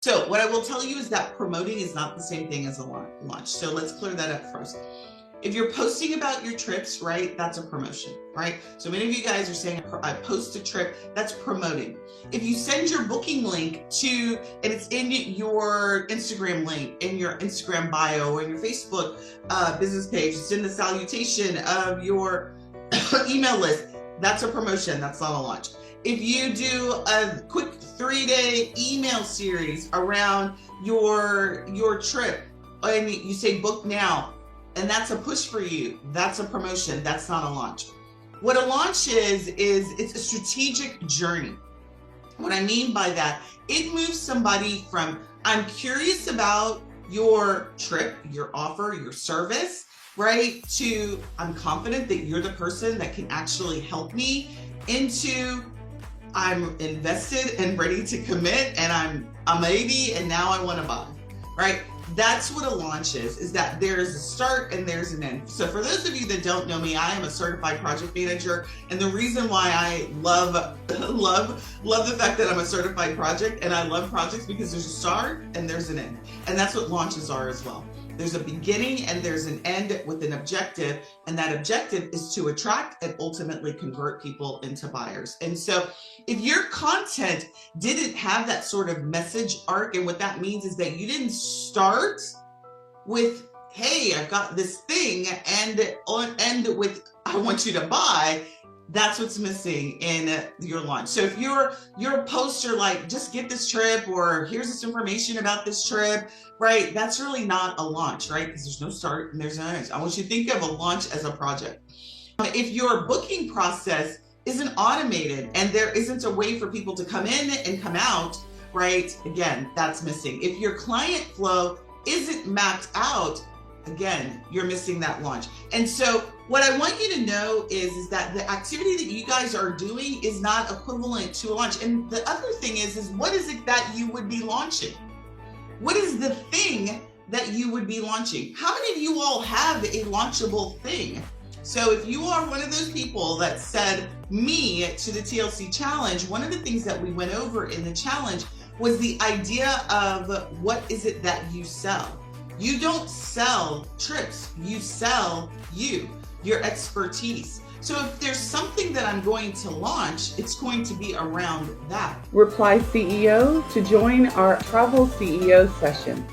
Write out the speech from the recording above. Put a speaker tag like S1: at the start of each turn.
S1: So what I will tell you is that promoting is not the same thing as a launch. So let's clear that up first. If you're posting about your trips, right, that's a promotion, right? So many of you guys are saying, I post a trip, that's promoting. If you send your booking link to, and it's in your Instagram link, in your Instagram bio, or in your Facebook business page, it's in the salutation of your email list, that's a promotion, that's not a launch. If you do a quick 3-day email series around your trip, and you say book now, and that's a push for you, that's a promotion, that's not a launch. What a launch is it's a strategic journey. What I mean by that, it moves somebody from, I'm curious about your trip, your offer, your service, right, to I'm confident that you're the person that can actually help me, into I'm invested and ready to commit, and I'm a maybe, and now I want to buy, right? That's what a launch is that there's a start and there's an end. So for those of you that don't know me, I am a certified project manager. And the reason why I love the fact that I'm a certified project, and I love projects, because there's a start and there's an end. And that's what launches are as well. There's a beginning and there's an end with an objective, and that objective is to attract and ultimately convert people into buyers. And so if your content didn't have that sort of message arc, and what that means is that you didn't start with, hey, I've got this thing, and end with, I want you to buy, that's what's missing in your launch. So if your posts are like, just get this trip, or here's this information about this trip, right? That's really not a launch, right? Because there's no start and there's no end. I want you to think of a launch as a project. If your booking process isn't automated and there isn't a way for people to come in and come out, right? Again, that's missing. If your client flow isn't mapped out, again, you're missing that launch. And so what I want you to know is that the activity that you guys are doing is not equivalent to a launch. And the other thing is what is it that you would be launching? What is the thing that you would be launching? How many of you all have a launchable thing? So if you are one of those people that said me to the TLC challenge, one of the things that we went over in the challenge was the idea of what is it that you sell? You don't sell trips, you sell your expertise. So if there's something that I'm going to launch, it's going to be around that.
S2: Reply CEO to join our Travel CEO session.